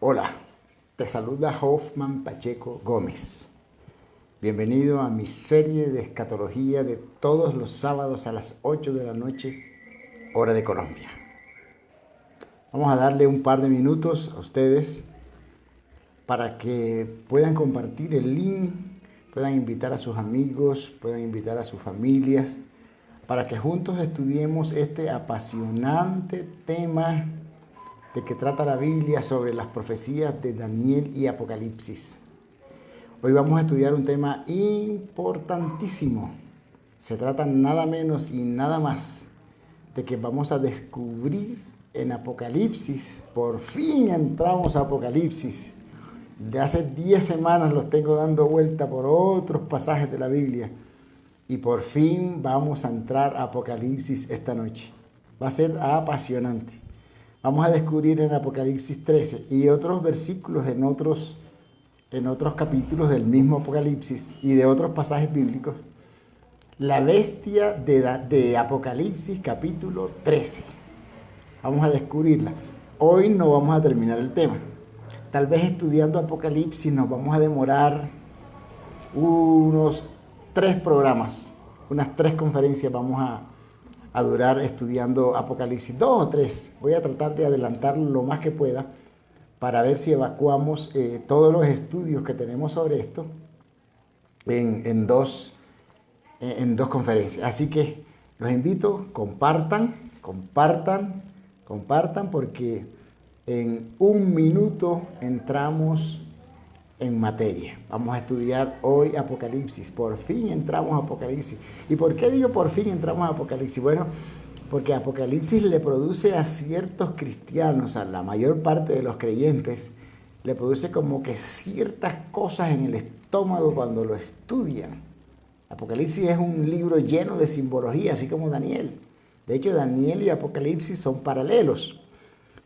Hola, te saluda Hoffman Pacheco Gómez. Bienvenido a mi serie de escatología de todos los sábados a las 8 de la noche, hora de Colombia. Vamos a darle un par de minutos a ustedes para que puedan compartir el link, puedan invitar a sus amigos, puedan invitar a sus familias, para que juntos estudiemos este apasionante tema de que trata la Biblia sobre las profecías de Daniel y Apocalipsis. Hoy vamos a estudiar un tema importantísimo. Se trata nada menos y nada más de que vamos a descubrir en Apocalipsis. Por fin entramos a Apocalipsis. De hace 10 semanas los tengo dando vuelta por otros pasajes de la Biblia. Y por fin vamos a entrar a Apocalipsis esta noche. Va a ser apasionante. Vamos a descubrir en Apocalipsis 13 y otros versículos en otros capítulos del mismo Apocalipsis y de otros pasajes bíblicos, la bestia de Apocalipsis capítulo 13. Vamos a descubrirla. Hoy no vamos a terminar el tema. Tal vez estudiando Apocalipsis nos vamos a demorar unos 3 programas, unas 3 conferencias vamos a durar estudiando Apocalipsis, 2 o 3. Voy a tratar de adelantarlo lo más que pueda para ver si evacuamos todos los estudios que tenemos sobre esto en dos conferencias. Así que los invito, compartan, porque en un minuto entramos en materia. Vamos a estudiar hoy Apocalipsis. Por fin entramos a Apocalipsis. ¿Y por qué digo por fin entramos a Apocalipsis? Bueno, porque Apocalipsis le produce a ciertos cristianos, a la mayor parte de los creyentes, le produce como que ciertas cosas en el estómago cuando lo estudian. Apocalipsis es un libro lleno de simbología, así como Daniel. De hecho, Daniel y Apocalipsis son paralelos.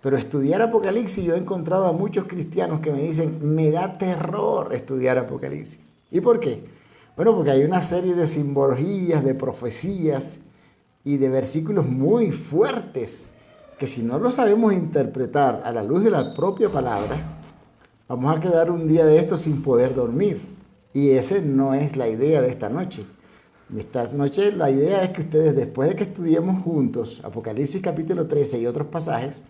Pero estudiar Apocalipsis, yo he encontrado a muchos cristianos que me dicen, me da terror estudiar Apocalipsis. ¿Y por qué? Bueno, porque hay una serie de simbologías, de profecías y de versículos muy fuertes que si no los sabemos interpretar a la luz de la propia palabra, vamos a quedar un día de esto sin poder dormir. Y esa no es la idea de esta noche. Esta noche la idea es que ustedes, después de que estudiemos juntos Apocalipsis capítulo 13 y otros pasajes,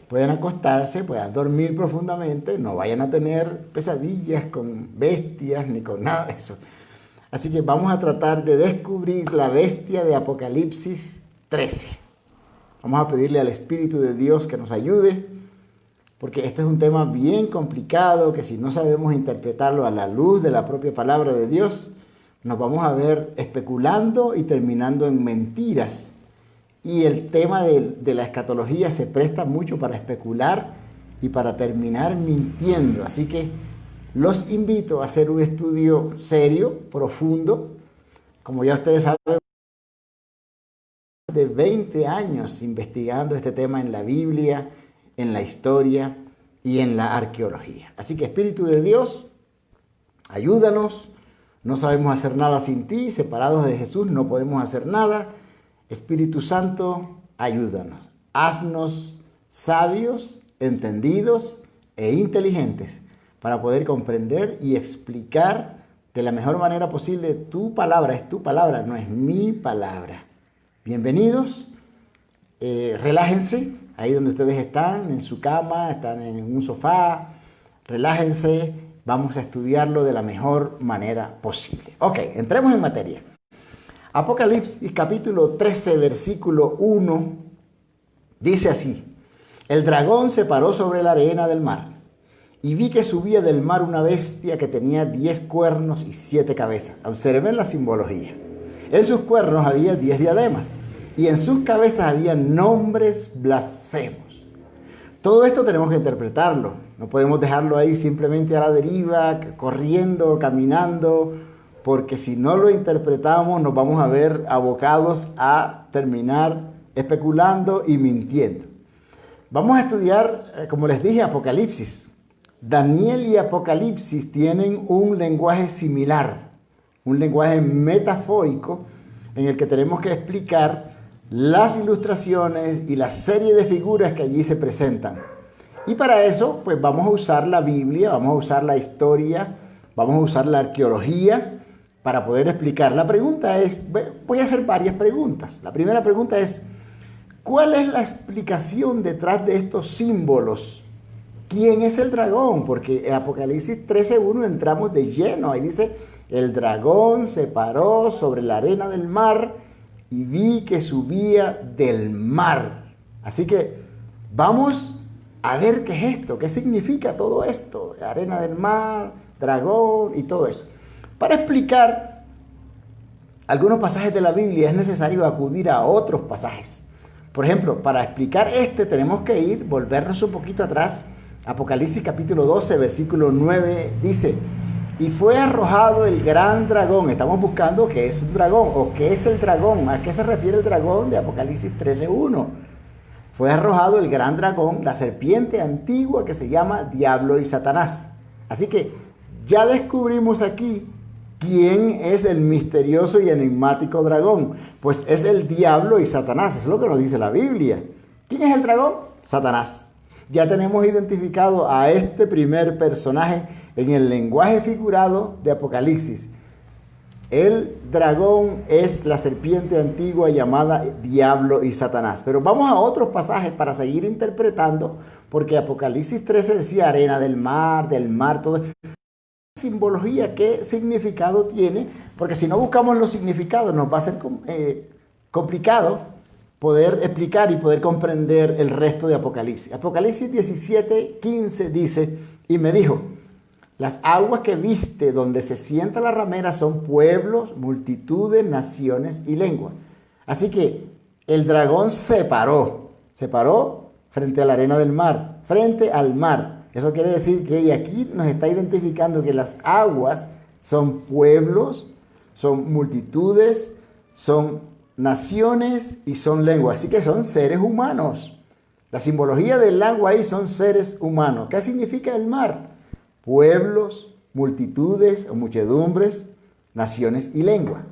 puedan acostarse, puedan dormir profundamente, no vayan a tener pesadillas con bestias ni con nada de eso. Así que vamos a tratar de descubrir la bestia de Apocalipsis 13. Vamos a pedirle al Espíritu de Dios que nos ayude, porque este es un tema bien complicado, que si no sabemos interpretarlo a la luz de la propia palabra de Dios, nos vamos a ver especulando y terminando en mentiras. Y el tema de la escatología se presta mucho para especular y para terminar mintiendo. Así que los invito a hacer un estudio serio, profundo. Como ya ustedes saben, de 20 años investigando este tema en la Biblia, en la historia y en la arqueología. Así que Espíritu de Dios, ayúdanos. No sabemos hacer nada sin ti. Separados de Jesús no podemos hacer nada. Espíritu Santo, ayúdanos. Haznos sabios, entendidos e inteligentes para poder comprender y explicar de la mejor manera posible tu palabra. Es tu palabra, no es mi palabra. Bienvenidos. Relájense ahí donde ustedes están, en su cama, están en un sofá. Relájense. Vamos a estudiarlo de la mejor manera posible. Ok, entremos en materia. Apocalipsis capítulo 13, versículo 1, dice así: el dragón se paró sobre la arena del mar, y vi que subía del mar una bestia que tenía 10 cuernos y 7 cabezas. Observen la simbología. En sus cuernos había 10 diademas, y en sus cabezas había nombres blasfemos. Todo esto tenemos que interpretarlo. No podemos dejarlo ahí simplemente a la deriva, corriendo, caminando, porque si no lo interpretamos nos vamos a ver abocados a terminar especulando y mintiendo. Vamos a estudiar, como les dije, Apocalipsis. Daniel y Apocalipsis tienen un lenguaje similar, un lenguaje metafórico en el que tenemos que explicar las ilustraciones y la serie de figuras que allí se presentan. Y para eso, pues vamos a usar la Biblia, vamos a usar la historia, vamos a usar la arqueología para poder explicar. La pregunta es, voy a hacer varias preguntas. La primera pregunta es, ¿cuál es la explicación detrás de estos símbolos? ¿Quién es el dragón? Porque en Apocalipsis 13:1 entramos de lleno. Ahí dice, el dragón se paró sobre la arena del mar y vi que subía del mar. Así que vamos a ver qué es esto, qué significa todo esto, arena del mar, dragón y todo eso. Para explicar algunos pasajes de la Biblia es necesario acudir a otros pasajes. Por ejemplo, para explicar tenemos que volvernos un poquito atrás. Apocalipsis capítulo 12, versículo 9 dice, y fue arrojado el gran dragón. Estamos buscando qué es un dragón o qué es el dragón. ¿A qué se refiere el dragón de Apocalipsis 13:1? Fue arrojado el gran dragón, la serpiente antigua que se llama Diablo y Satanás. Así que ya descubrimos aquí quién es el misterioso y enigmático dragón. Pues es el Diablo y Satanás, es lo que nos dice la Biblia. ¿Quién es el dragón? Satanás. Ya tenemos identificado a este primer personaje en el lenguaje figurado de Apocalipsis. El dragón es la serpiente antigua llamada Diablo y Satanás. Pero vamos a otros pasajes para seguir interpretando, porque Apocalipsis 13 decía arena del mar, todo. Simbología, ¿qué significado tiene? Porque si no buscamos los significados nos va a ser complicado poder explicar y poder comprender el resto de Apocalipsis. Apocalipsis 17:15 dice, y me dijo, las aguas que viste donde se sienta la ramera son pueblos, multitudes, naciones y lenguas. Así que el dragón se paró frente a la arena del mar, frente al mar. Eso quiere decir que aquí nos está identificando que las aguas son pueblos, son multitudes, son naciones y son lenguas. Así que son seres humanos. La simbología del agua ahí son seres humanos. ¿Qué significa el mar? Pueblos, multitudes o muchedumbres, naciones y lengua.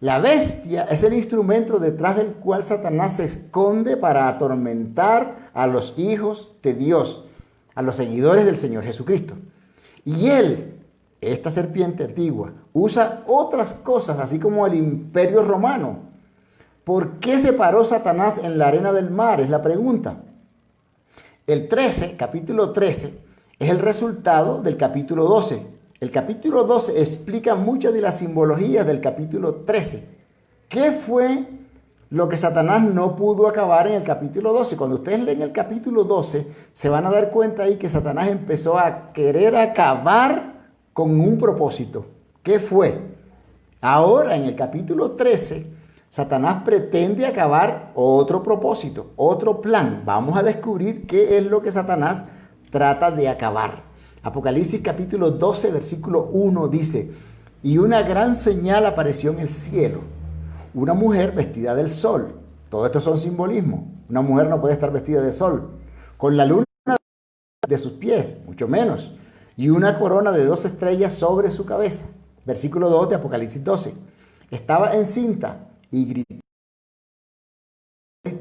La bestia es el instrumento detrás del cual Satanás se esconde para atormentar a los hijos de Dios, a los seguidores del Señor Jesucristo. Y él, esta serpiente antigua, usa otras cosas, así como el imperio romano. ¿Por qué se paró Satanás en la arena del mar? Es la pregunta. El 13, capítulo 13, es el resultado del capítulo 12. El capítulo 12 explica muchas de las simbologías del capítulo 13. ¿Qué fue lo que Satanás no pudo acabar en el capítulo 12? Cuando ustedes leen el capítulo 12, se van a dar cuenta ahí que Satanás empezó a querer acabar con un propósito. ¿Qué fue? Ahora, en el capítulo 13, Satanás pretende acabar otro propósito, otro plan. Vamos a descubrir qué es lo que Satanás trata de acabar. Apocalipsis capítulo 12, versículo 1 dice, y una gran señal apareció en el cielo, una mujer vestida del sol. Todo esto son simbolismos. Una mujer no puede estar vestida de sol. Con la luna de sus pies, mucho menos. Y una corona de 2 estrellas sobre su cabeza. Versículo 2 de Apocalipsis 12. Estaba encinta y gritaba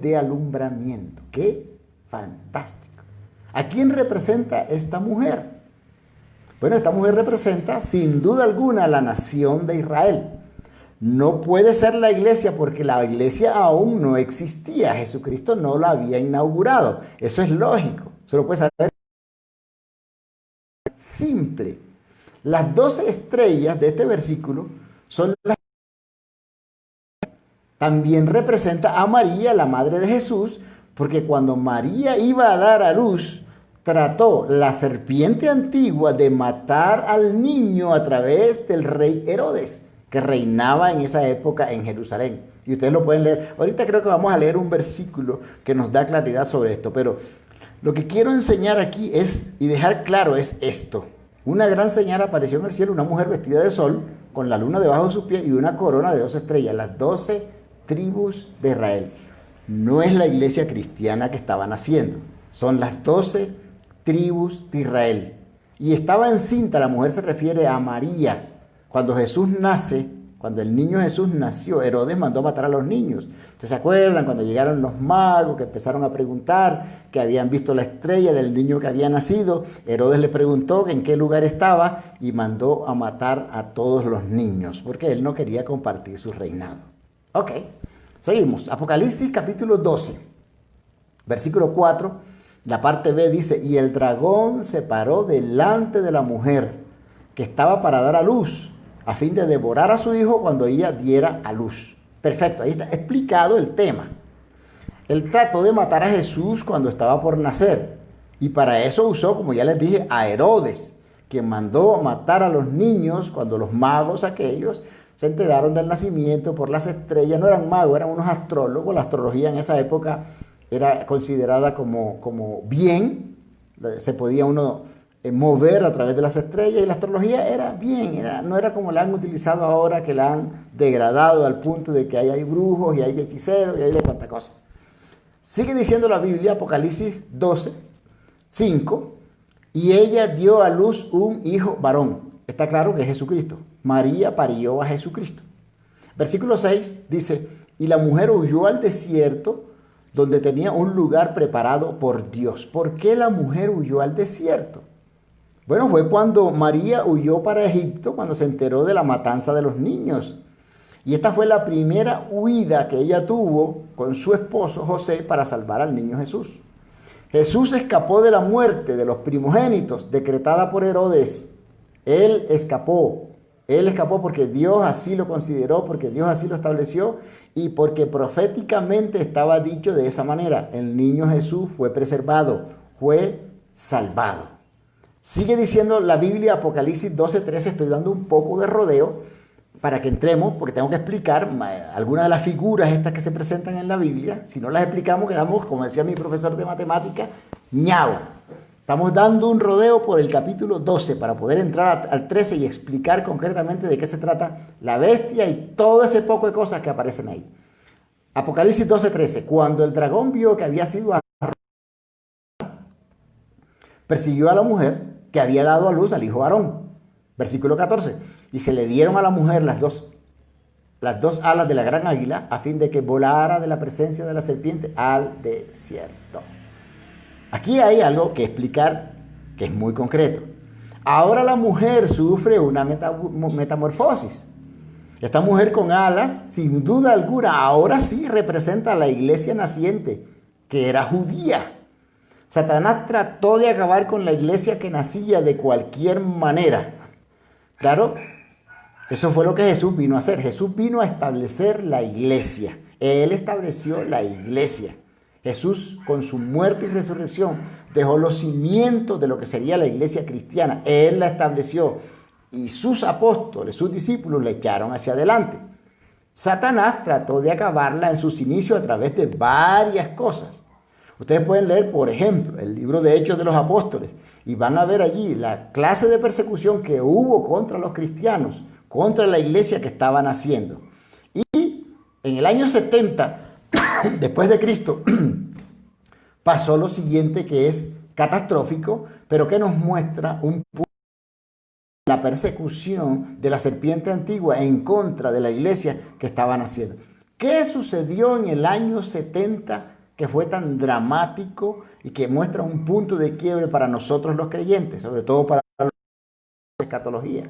de alumbramiento. ¡Qué fantástico! ¿A quién representa esta mujer? Bueno, esta mujer representa sin duda alguna a la nación de Israel. No puede ser la iglesia porque la iglesia aún no existía. Jesucristo no la había inaugurado. Eso es lógico. Se lo puede saber. Simple. Las 12 estrellas de este versículo son las... También representa a María, la madre de Jesús, porque cuando María iba a dar a luz, trató la serpiente antigua de matar al niño a través del rey Herodes, que reinaba en esa época en Jerusalén. Y ustedes lo pueden leer. Ahorita creo que vamos a leer un versículo que nos da claridad sobre esto, pero lo que quiero enseñar aquí es, y dejar claro, es esto. Una gran señal apareció en el cielo, una mujer vestida de sol, con la luna debajo de sus pies y una corona de 2 estrellas, las 12 tribus de Israel. No es la iglesia cristiana que estaban haciendo, son las 12 tribus de Israel. Y estaba encinta, la mujer se refiere a María. Cuando Jesús nace Cuando el niño Jesús nació, Herodes mandó matar a los niños. ¿Ustedes se acuerdan cuando llegaron los magos que empezaron a preguntar que habían visto la estrella del niño que había nacido? Herodes le preguntó en qué lugar estaba y mandó a matar a todos los niños porque él no quería compartir su reinado. Ok, seguimos. Apocalipsis capítulo 12, versículo 4, la parte B dice: y el dragón se paró delante de la mujer que estaba para dar a luz, a fin de devorar a su hijo cuando ella diera a luz. Perfecto, ahí está explicado el tema. Él trató de matar a Jesús cuando estaba por nacer, y para eso usó, como ya les dije, a Herodes, quien mandó matar a los niños cuando los magos aquellos se enteraron del nacimiento por las estrellas. No eran magos, eran unos astrólogos. La astrología en esa época era considerada como bien, se podía uno mover a través de las estrellas, y la astrología era bien, no era como la han utilizado ahora, que la han degradado al punto de que hay brujos y hay hechiceros y hay de cuánta cosa. Sigue diciendo la Biblia, Apocalipsis 12, 5, y ella dio a luz un hijo varón. Está claro que es Jesucristo. María parió a Jesucristo. Versículo 6 dice: y la mujer huyó al desierto, donde tenía un lugar preparado por Dios. ¿Por qué la mujer huyó al desierto? Bueno, fue cuando María huyó para Egipto, cuando se enteró de la matanza de los niños. Y esta fue la primera huida que ella tuvo con su esposo José para salvar al niño Jesús. Jesús escapó de la muerte de los primogénitos decretada por Herodes. Él escapó porque Dios así lo consideró, porque Dios así lo estableció y porque proféticamente estaba dicho de esa manera. El niño Jesús fue preservado, fue salvado. Sigue diciendo la Biblia, Apocalipsis 12:13, estoy dando un poco de rodeo para que entremos, porque tengo que explicar algunas de las figuras estas que se presentan en la Biblia. Si no las explicamos, quedamos, como decía mi profesor de matemática, ñao. Estamos dando un rodeo por el capítulo 12 para poder entrar al 13 y explicar concretamente de qué se trata la bestia y todo ese poco de cosas que aparecen ahí. Apocalipsis 12:13, cuando el dragón vio que había sido arrojado, persiguió a la mujer que había dado a luz al hijo varón. Versículo 14. Y se le dieron a la mujer las dos alas de la gran águila, a fin de que volara de la presencia de la serpiente al desierto. Aquí hay algo que explicar que es muy concreto. Ahora la mujer sufre una metamorfosis. Esta mujer con alas, sin duda alguna, ahora sí representa a la iglesia naciente, que era judía. Satanás trató de acabar con la iglesia que nacía de cualquier manera. Claro, eso fue lo que Jesús vino a hacer. Jesús vino a establecer la iglesia. Él estableció la iglesia. Jesús, con su muerte y resurrección, dejó los cimientos de lo que sería la iglesia cristiana. Él la estableció y sus apóstoles, sus discípulos, la echaron hacia adelante. Satanás trató de acabarla en sus inicios a través de varias cosas. Ustedes pueden leer, por ejemplo, el libro de Hechos de los Apóstoles y van a ver allí la clase de persecución que hubo contra los cristianos, contra la iglesia que estaban haciendo. Y en el año 70, después de Cristo, pasó lo siguiente, que es catastrófico, pero que nos muestra un punto de la persecución de la serpiente antigua en contra de la iglesia que estaban haciendo. ¿Qué sucedió en el año 70 que fue tan dramático y que muestra un punto de quiebre para nosotros los creyentes, sobre todo para los de escatología?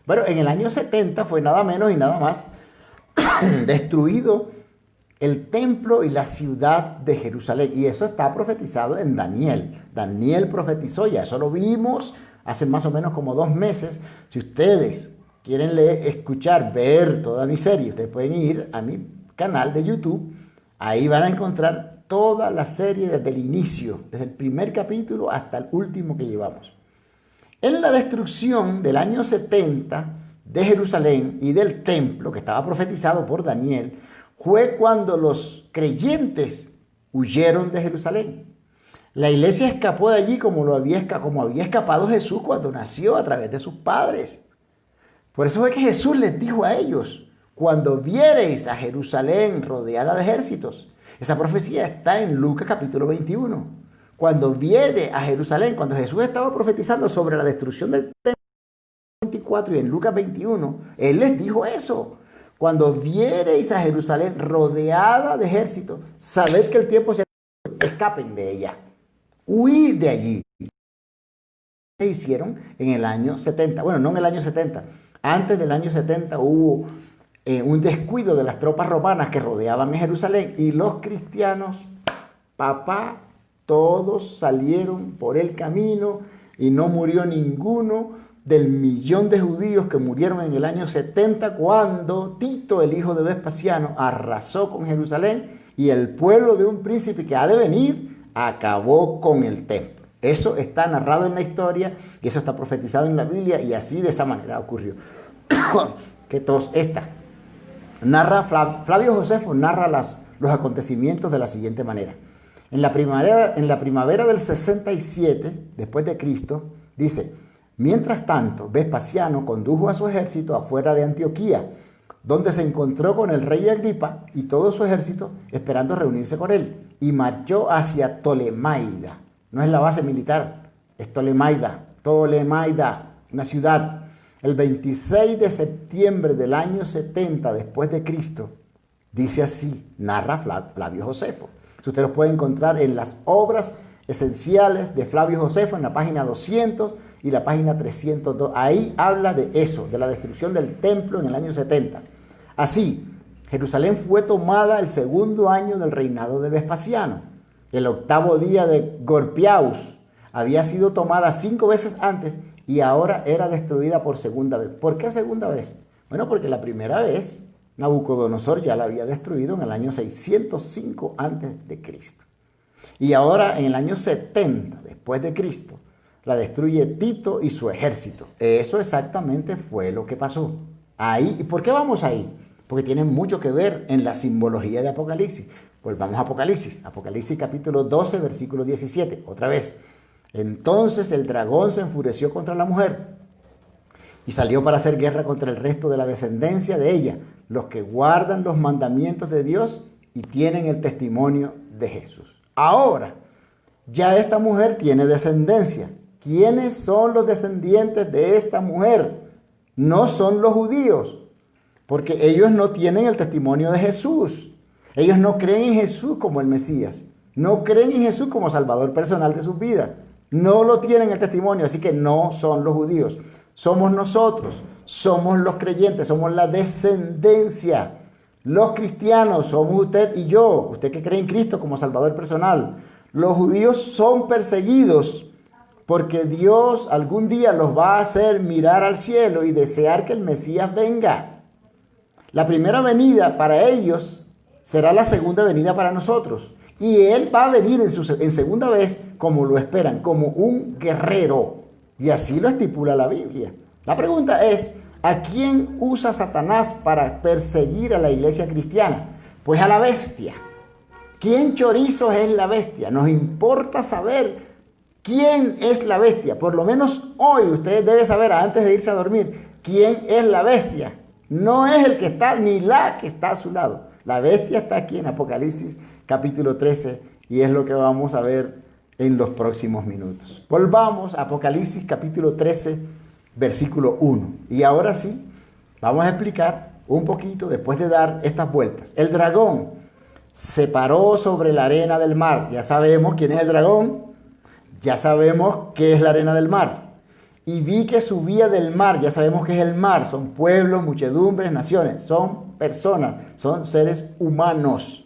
Bueno, en el año 70 fue nada menos y nada más destruido el templo y la ciudad de Jerusalén. Y eso está profetizado en Daniel. Daniel profetizó, ya eso lo vimos hace más o menos como 2 meses. Si ustedes quieren leer, escuchar, ver toda mi serie, ustedes pueden ir a mi canal de YouTube. Ahí van a encontrar toda la serie desde el inicio, desde el primer capítulo hasta el último que llevamos. En la destrucción del año 70 de Jerusalén y del templo, que estaba profetizado por Daniel, fue cuando los creyentes huyeron de Jerusalén. La iglesia escapó de allí como había escapado Jesús cuando nació a través de sus padres. Por eso fue que Jesús les dijo a ellos: cuando viereis a Jerusalén rodeada de ejércitos. Esa profecía está en Lucas capítulo 21. Cuando viere a Jerusalén, cuando Jesús estaba profetizando sobre la destrucción del templo, 24 y en Lucas 21, Él les dijo eso. Cuando viereis a Jerusalén rodeada de ejércitos, sabed que el tiempo se escapen de ella. Huid de allí. ¿Qué hicieron en el año 70? Bueno, no en el año 70. Antes del año 70 hubo un descuido de las tropas romanas que rodeaban a Jerusalén y los cristianos, todos salieron por el camino y no murió ninguno del 1.000.000 de judíos que murieron en el año 70 cuando Tito, el hijo de Vespasiano, arrasó con Jerusalén y el pueblo de un príncipe que ha de venir acabó con el templo. Eso está narrado en la historia y eso está profetizado en la Biblia y así de esa manera ocurrió. Que todos Flavio Josefo narra los acontecimientos de la siguiente manera. En la primavera del 67, después de Cristo, dice: mientras tanto, Vespasiano condujo a su ejército afuera de Antioquía, donde se encontró con el rey Agripa y todo su ejército esperando reunirse con él, y marchó hacia Tolemaida. No es la base militar, es Tolemaida, una ciudad. El 26 de septiembre del año 70 después de Cristo, dice así, narra Flavio Josefo. Usted los puede encontrar en las obras esenciales de Flavio Josefo en la página 200 y la página 302. Ahí habla de eso, de la destrucción del templo en el año 70. Así, Jerusalén fue tomada el segundo año del reinado de Vespasiano. El 8º día de Gorpiaus había sido tomada 5 veces antes y ahora era destruida por segunda vez. ¿Por qué segunda vez? Bueno, porque la primera vez Nabucodonosor ya la había destruido en el año 605 antes de Cristo. Y ahora en el año 70 después de Cristo la destruye Tito y su ejército. Eso exactamente fue lo que pasó. Ahí, ¿y por qué vamos ahí? Porque tiene mucho que ver en la simbología de Apocalipsis. Pues vamos a Apocalipsis capítulo 12, versículo 17, otra vez. Entonces el dragón se enfureció contra la mujer y salió para hacer guerra contra el resto de la descendencia de ella, los que guardan los mandamientos de Dios y tienen el testimonio de Jesús. Ahora, ya esta mujer tiene descendencia. ¿Quiénes son los descendientes de esta mujer? No son los judíos, porque ellos no tienen el testimonio de Jesús. Ellos no creen en Jesús como el Mesías. No creen en Jesús como Salvador personal de sus vidas. No lo tienen el testimonio, así que no son los judíos. Somos nosotros, somos los creyentes, somos la descendencia. Los cristianos somos usted y yo, usted que cree en Cristo como Salvador personal. Los judíos son perseguidos porque Dios algún día los va a hacer mirar al cielo y desear que el Mesías venga. La primera venida para ellos será la segunda venida para nosotros. Y Él va a venir en segunda vez como lo esperan, como un guerrero. Y así lo estipula la Biblia. La pregunta es, ¿a quién usa Satanás para perseguir a la iglesia cristiana? Pues a la bestia. ¿Quién chorizo es la bestia? Nos importa saber quién es la bestia. Por lo menos hoy usted debe saber antes de irse a dormir quién es la bestia. No es el que está ni la que está a su lado. La bestia está aquí en Apocalipsis capítulo 13 y es lo que vamos a ver en los próximos minutos. Volvamos a Apocalipsis capítulo 13, versículo 1. Y ahora sí, vamos a explicar un poquito después de dar estas vueltas. El dragón se paró sobre la arena del mar. Ya sabemos quién es el dragón. Ya sabemos qué es la arena del mar. Y vi que subía del mar. Ya sabemos qué es el mar. Son pueblos, muchedumbres, naciones. Son personas, son seres humanos.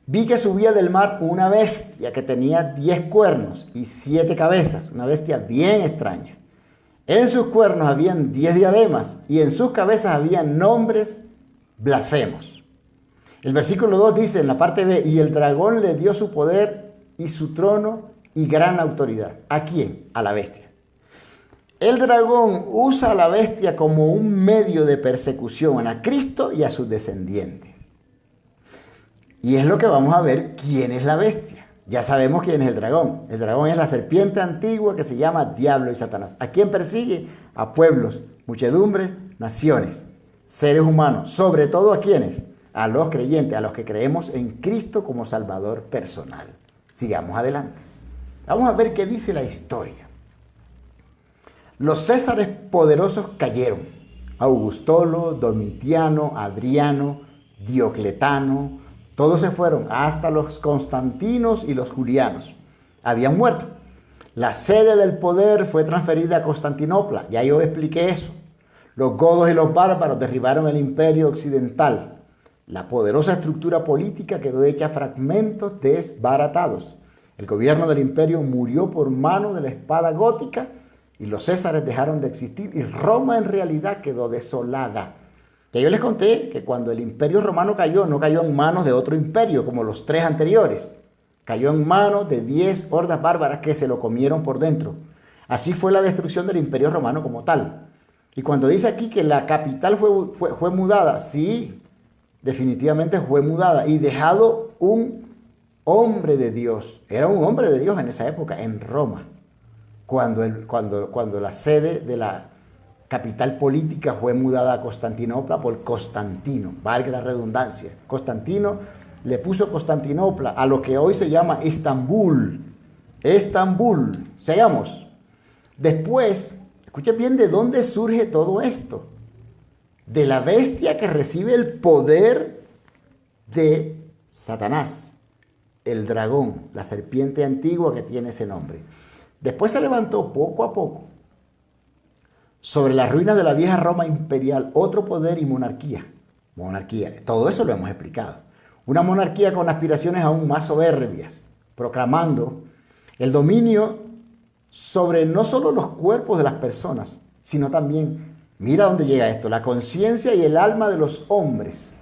Vi que subía del mar una bestia que tenía 10 cuernos y 7 cabezas, una bestia bien extraña. En sus cuernos habían 10 diademas y en sus cabezas habían nombres blasfemos. El versículo 2 dice en la parte B, y el dragón le dio su poder y su trono y gran autoridad. ¿A quién? A la bestia. El dragón usa a la bestia como un medio de persecución a Cristo y a sus descendientes. Y es lo que vamos a ver, quién es la bestia. Ya sabemos quién es el dragón. El dragón es la serpiente antigua que se llama Diablo y Satanás. ¿A quién persigue? A pueblos, muchedumbres, naciones, seres humanos. Sobre todo a quiénes? A los creyentes, a los que creemos en Cristo como Salvador personal. Sigamos adelante. Vamos a ver qué dice la historia. Los césares poderosos cayeron. Augustolo, Domitiano, Adriano, Diocletano, todos se fueron, hasta los Constantinos y los Julianos. Habían muerto. La sede del poder fue transferida a Constantinopla, ya yo expliqué eso. Los godos y los bárbaros derribaron el imperio occidental. La poderosa estructura política quedó hecha fragmentos desbaratados. El gobierno del imperio murió por mano de la espada gótica y los césares dejaron de existir y Roma en realidad quedó desolada. Ya yo les conté que cuando el imperio romano cayó, no cayó en manos de otro imperio como los 3 anteriores. Cayó en manos de 10 hordas bárbaras que se lo comieron por dentro. Así fue la destrucción del imperio romano como tal. Y cuando dice aquí que la capital fue mudada, sí, definitivamente fue mudada y dejado un hombre de Dios. Era un hombre de Dios en esa época, en Roma, cuando la sede de la capital política fue mudada a Constantinopla por Constantino, valga la redundancia. Constantino le puso Constantinopla a lo que hoy se llama Estambul. Estambul, sigamos. Después, escuchen bien de dónde surge todo esto. De la bestia que recibe el poder de Satanás, el dragón, la serpiente antigua que tiene ese nombre. Después se levantó poco a poco sobre las ruinas de la vieja Roma imperial otro poder y monarquía. Monarquía, todo eso lo hemos explicado. Una monarquía con aspiraciones aún más soberbias, proclamando el dominio sobre no solo los cuerpos de las personas, sino también, mira dónde llega esto, la conciencia y el alma de los hombres.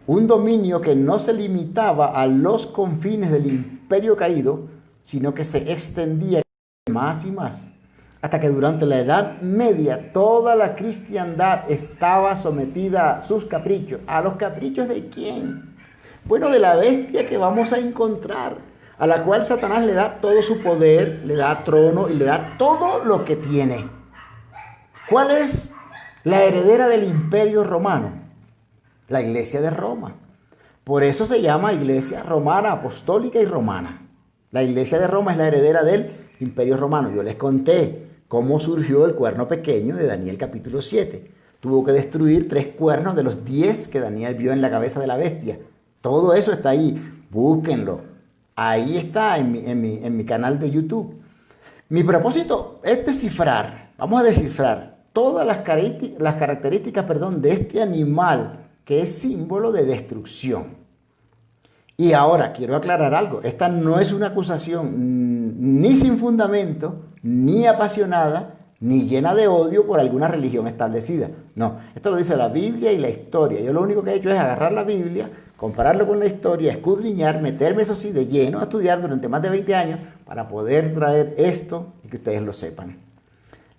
Un dominio que no se limitaba a los confines del imperio caído, sino que se extendía más y más, hasta que durante la Edad Media toda la cristiandad estaba sometida a sus caprichos. ¿A los caprichos de quién? Bueno, de la bestia que vamos a encontrar, a la cual Satanás le da todo su poder, le da trono y le da todo lo que tiene. ¿Cuál es la heredera del imperio romano? La iglesia de Roma. Por eso se llama iglesia romana, apostólica y romana. La iglesia de Roma es la heredera del imperio romano. Yo les conté cómo surgió el cuerno pequeño de Daniel capítulo 7. Tuvo que destruir 3 cuernos de los 10 que Daniel vio en la cabeza de la bestia. Todo eso está ahí, búsquenlo. Ahí está en mi canal de YouTube. Mi propósito es descifrar, vamos a descifrar todas las características de este animal que es símbolo de destrucción. Y ahora quiero aclarar algo, esta no es una acusación ni sin fundamento, ni apasionada, ni llena de odio por alguna religión establecida. No, esto lo dice la Biblia y la historia. Yo lo único que he hecho es agarrar la Biblia, compararlo con la historia, escudriñar, meterme eso sí de lleno a estudiar durante más de 20 años para poder traer esto y que ustedes lo sepan.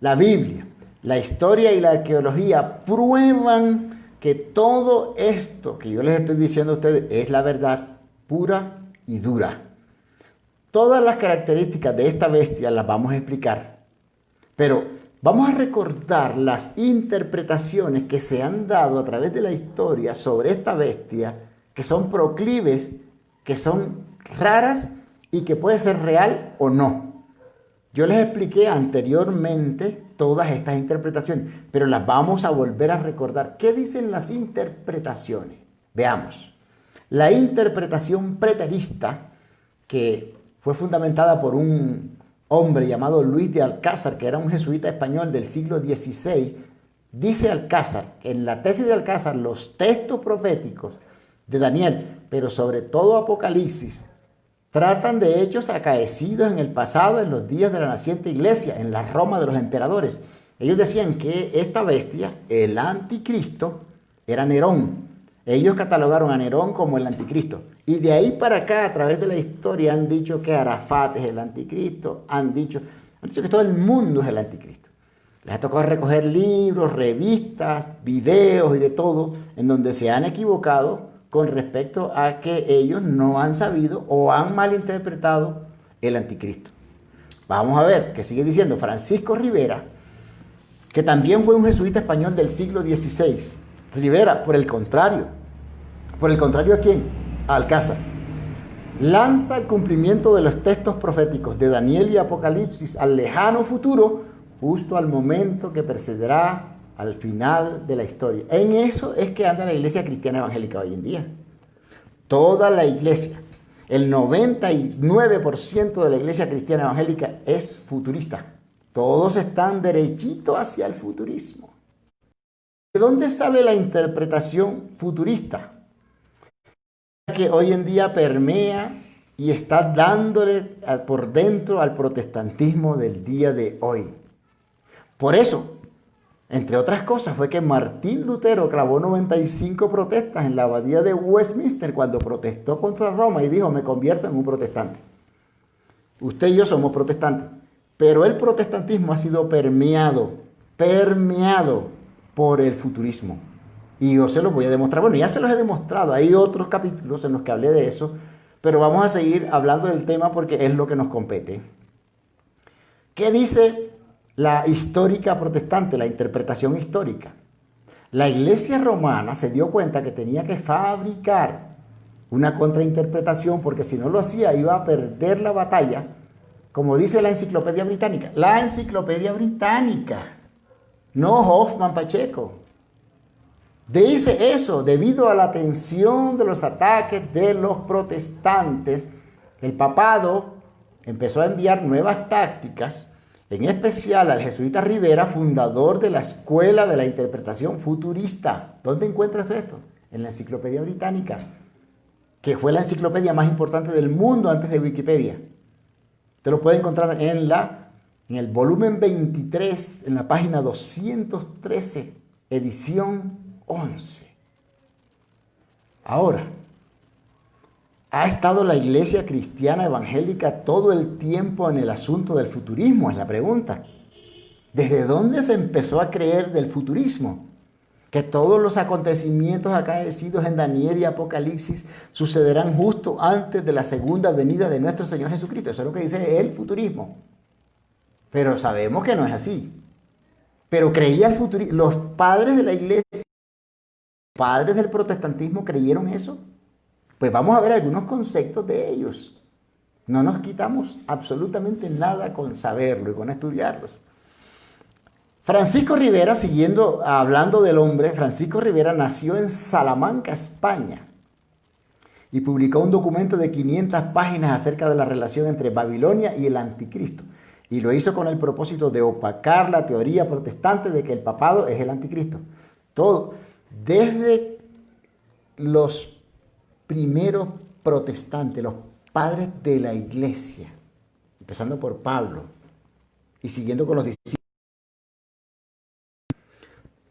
La Biblia, la historia y la arqueología prueban que todo esto que yo les estoy diciendo a ustedes es la verdad pura y dura. Todas las características de esta bestia las vamos a explicar, pero vamos a recordar las interpretaciones que se han dado a través de la historia sobre esta bestia, que son proclives, que son raras y que puede ser real o no. Yo les expliqué anteriormente todas estas interpretaciones, pero las vamos a volver a recordar. ¿Qué dicen las interpretaciones? Veamos. La interpretación preterista, que fue fundamentada por un hombre llamado Luis de Alcázar, que era un jesuita español del siglo XVI, dice Alcázar, en la tesis de Alcázar, los textos proféticos de Daniel, pero sobre todo Apocalipsis, tratan de hechos acaecidos en el pasado, en los días de la naciente iglesia, en la Roma de los emperadores. Ellos decían que esta bestia, el anticristo, era Nerón. Ellos catalogaron a Nerón como el anticristo. Y de ahí para acá, a través de la historia, han dicho que Arafat es el anticristo, han dicho que todo el mundo es el anticristo. Les ha tocado recoger libros, revistas, videos y de todo, en donde se han equivocado con respecto a que ellos no han sabido o han malinterpretado el anticristo. Vamos a ver qué sigue diciendo Francisco Rivera, que también fue un jesuita español del siglo XVI. Rivera, por el contrario, ¿a quién? A Alcázar. Lanza el cumplimiento de los textos proféticos de Daniel y Apocalipsis al lejano futuro, justo al momento que precederá al final de la historia. En eso es que anda la iglesia cristiana evangélica hoy en día. Toda la iglesia, el 99% de la iglesia cristiana evangélica es futurista. Todos están derechitos hacia el futurismo. ¿De dónde sale la interpretación futurista? Que hoy en día permea y está dándole por dentro al protestantismo del día de hoy. Por eso, entre otras cosas, fue que Martín Lutero clavó 95 protestas en la abadía de Westminster cuando protestó contra Roma y dijo: me convierto en un protestante. Usted y yo somos protestantes, pero el protestantismo ha sido permeado por el futurismo. Y yo se los voy a demostrar. Bueno, ya se los he demostrado. Hay otros capítulos en los que hablé de eso, pero vamos a seguir hablando del tema porque es lo que nos compete. ¿Qué dice la histórica protestante, la interpretación histórica? La iglesia romana se dio cuenta que tenía que fabricar una contrainterpretación porque si no lo hacía iba a perder la batalla, como dice la Enciclopedia Británica. La Enciclopedia Británica, no Hoffman Pacheco. Dice eso, debido a la tensión de los ataques de los protestantes, el papado empezó a enviar nuevas tácticas, en especial al jesuita Rivera, fundador de la Escuela de la Interpretación Futurista. ¿Dónde encuentras esto? En la Enciclopedia Británica, que fue la enciclopedia más importante del mundo antes de Wikipedia. Te lo puedes encontrar en el volumen 23, en la página 213, edición 11. Ahora, ¿ha estado la iglesia cristiana evangélica todo el tiempo en el asunto del futurismo? Es la pregunta. ¿Desde dónde se empezó a creer del futurismo? Que todos los acontecimientos acaecidos en Daniel y Apocalipsis sucederán justo antes de la segunda venida de nuestro Señor Jesucristo. Eso es lo que dice el futurismo. Pero sabemos que no es así. Pero creía el futurismo. Los padres de la iglesia, padres del protestantismo, ¿creyeron eso? Pues vamos a ver algunos conceptos de ellos. No nos quitamos absolutamente nada con saberlo y con estudiarlos. Francisco Rivera, hablando del hombre, Francisco Rivera nació en Salamanca, España, y publicó un documento de 500 páginas acerca de la relación entre Babilonia y el anticristo. Y lo hizo con el propósito de opacar la teoría protestante de que el papado es el anticristo. Todo, desde los primeros protestantes, los padres de la iglesia, empezando por Pablo y siguiendo con los discípulos,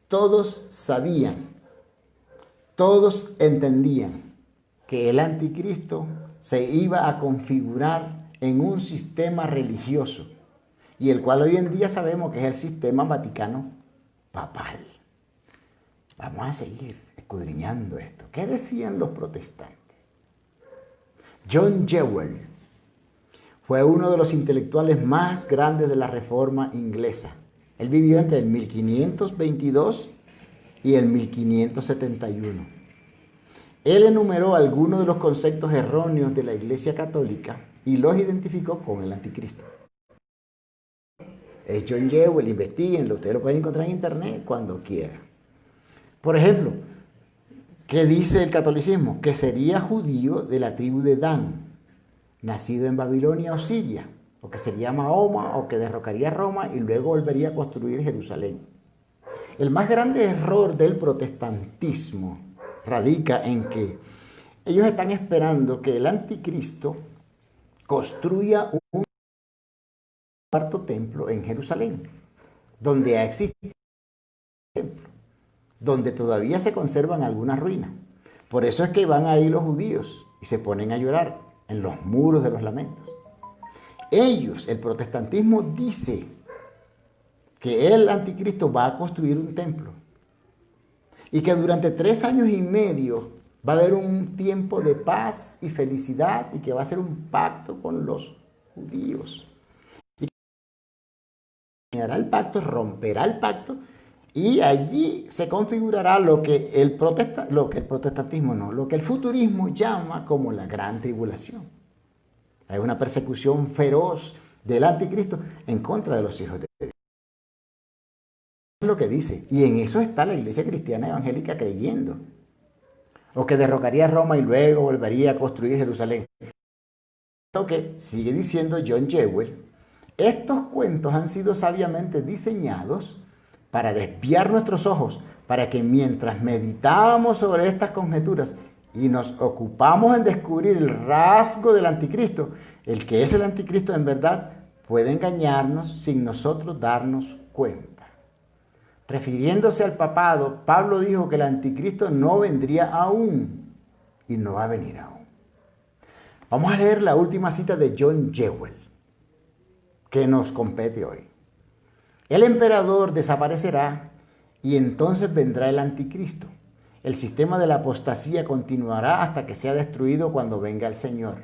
todos sabían, todos entendían que el anticristo se iba a configurar en un sistema religioso, y el cual hoy en día sabemos que es el sistema Vaticano papal. Vamos a seguir escudriñando esto. ¿Qué decían los protestantes? John Jewel fue uno de los intelectuales más grandes de la Reforma inglesa. Él vivió entre el 1522 y el 1571. Él enumeró algunos de los conceptos erróneos de la Iglesia Católica y los identificó con el anticristo. Es John Jewel, investiguenlo, ustedes lo pueden encontrar en internet cuando quieran. Por ejemplo, ¿qué dice el catolicismo? Que sería judío de la tribu de Dan, nacido en Babilonia o Siria, o que sería Mahoma, o que derrocaría Roma y luego volvería a construir Jerusalén. El más grande error del protestantismo radica en que ellos están esperando que el anticristo construya un cuarto templo en Jerusalén, donde ha existido un templo, donde todavía se conservan algunas ruinas. Por eso es que van ahí los judíos y se ponen a llorar en los muros de los lamentos. Ellos, el protestantismo, dice que el anticristo va a construir un templo y que durante 3 años y medio va a haber un tiempo de paz y felicidad y que va a ser un pacto con los judíos. Y que el pacto, romperá el pacto y allí se configurará lo que el futurismo llama como la gran tribulación. Hay una persecución feroz del anticristo en contra de los hijos de Dios. lo que dice. Y en eso está la iglesia cristiana evangélica creyendo. O que derrocaría Roma y luego volvería a construir Jerusalén. Lo que sigue diciendo John Jewell, estos cuentos han sido sabiamente diseñados para desviar nuestros ojos, para que mientras meditábamos sobre estas conjeturas y nos ocupamos en descubrir el rasgo del anticristo, el que es el anticristo en verdad, puede engañarnos sin nosotros darnos cuenta. Refiriéndose al papado, Pablo dijo que el anticristo no vendría aún y no va a venir aún. Vamos a leer la última cita de John Jewell, que nos compete hoy. El emperador desaparecerá y entonces vendrá el anticristo. El sistema de la apostasía continuará hasta que sea destruido cuando venga el Señor.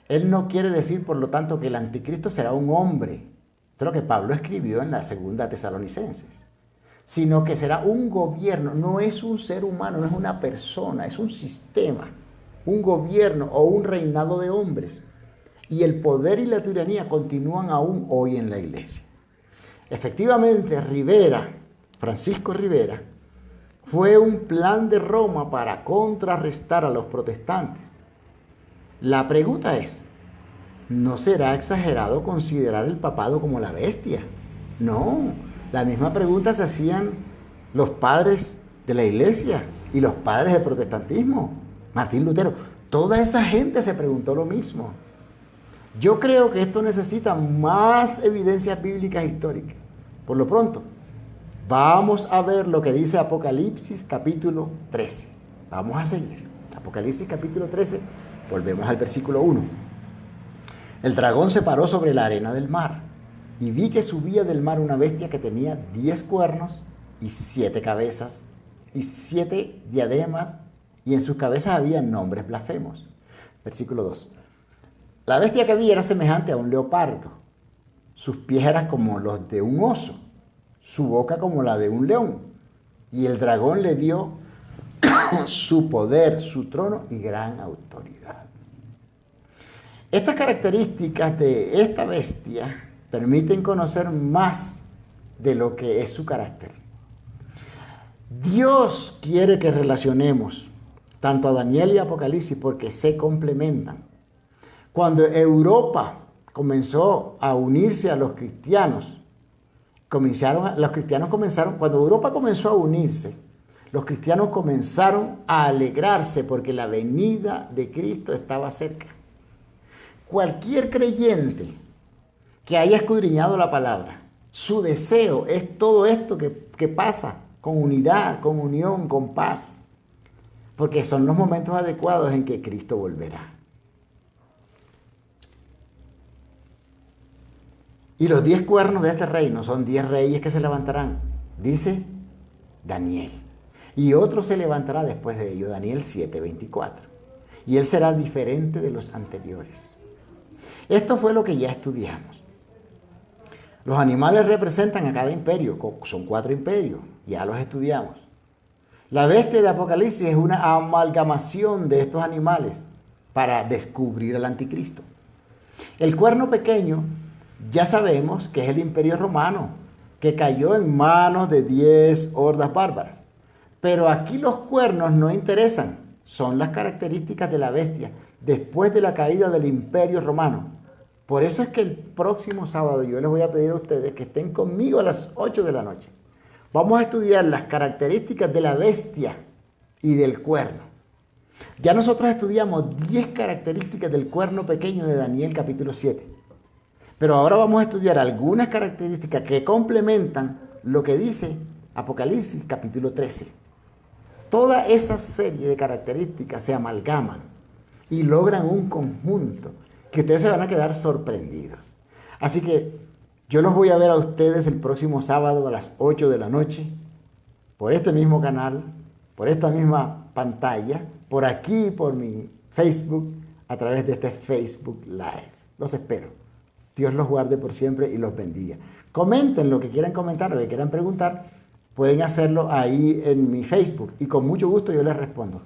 Él no quiere decir, por lo tanto, que el anticristo será un hombre. Esto es lo que Pablo escribió en la segunda Tesalonicenses. Sino que será un gobierno, no es un ser humano, no es una persona, es un sistema, un gobierno o un reinado de hombres. Y el poder y la tiranía continúan aún hoy en la iglesia. Efectivamente, Francisco Rivera, fue un plan de Roma para contrarrestar a los protestantes. La pregunta es, ¿no será exagerado considerar el papado como la bestia? No, la misma pregunta se hacían los padres de la iglesia y los padres del protestantismo. Martín Lutero, toda esa gente se preguntó lo mismo. Yo creo que esto necesita más evidencias bíblicas históricas. Por lo pronto, vamos a ver lo que dice Apocalipsis capítulo 13. Vamos a seguir. Apocalipsis capítulo 13, volvemos al versículo 1. El dragón se paró sobre la arena del mar, y vi que subía del mar una bestia que tenía 10 cuernos y 7 cabezas y 7 diademas, y en sus cabezas había nombres blasfemos. Versículo 2. La bestia que vi era semejante a un leopardo. Sus pies eran como los de un oso, su boca como la de un león. Y el dragón le dio su poder, su trono y gran autoridad. Estas características de esta bestia permiten conocer más de lo que es su carácter. Dios quiere que relacionemos tanto a Daniel y Apocalipsis porque se complementan. Cuando Europa comenzó a unirse a los cristianos, cuando Europa comenzó a unirse, los cristianos comenzaron a alegrarse porque la venida de Cristo estaba cerca. Cualquier creyente que haya escudriñado la palabra, su deseo es todo esto que pasa con unidad, con unión, con paz, porque son los momentos adecuados en que Cristo volverá. Y los 10 cuernos de este reino son 10 reyes que se levantarán, dice Daniel. Y otro se levantará después de ello, Daniel 7:24. Y él será diferente de los anteriores. Esto fue lo que ya estudiamos. Los animales representan a cada imperio, son 4 imperios, ya los estudiamos. La bestia de Apocalipsis es una amalgamación de estos animales para descubrir al anticristo. El cuerno pequeño ya sabemos que es el imperio romano, que cayó en manos de 10 hordas bárbaras. Pero aquí los cuernos no interesan, son las características de la bestia después de la caída del imperio romano. Por eso es que el próximo sábado yo les voy a pedir a ustedes que estén conmigo a las 8 de la noche. Vamos a estudiar las características de la bestia y del cuerno. Ya nosotros estudiamos 10 características del cuerno pequeño de Daniel capítulo 7. Pero ahora vamos a estudiar algunas características que complementan lo que dice Apocalipsis capítulo 13. Toda esa serie de características se amalgaman y logran un conjunto que ustedes se van a quedar sorprendidos. Así que yo los voy a ver a ustedes el próximo sábado a las 8 de la noche, por este mismo canal, por esta misma pantalla, por aquí, por mi Facebook, a través de este Facebook Live. Los espero. Dios los guarde por siempre y los bendiga. Comenten lo que quieran comentar, lo que quieran preguntar. Pueden hacerlo ahí en mi Facebook y con mucho gusto yo les respondo.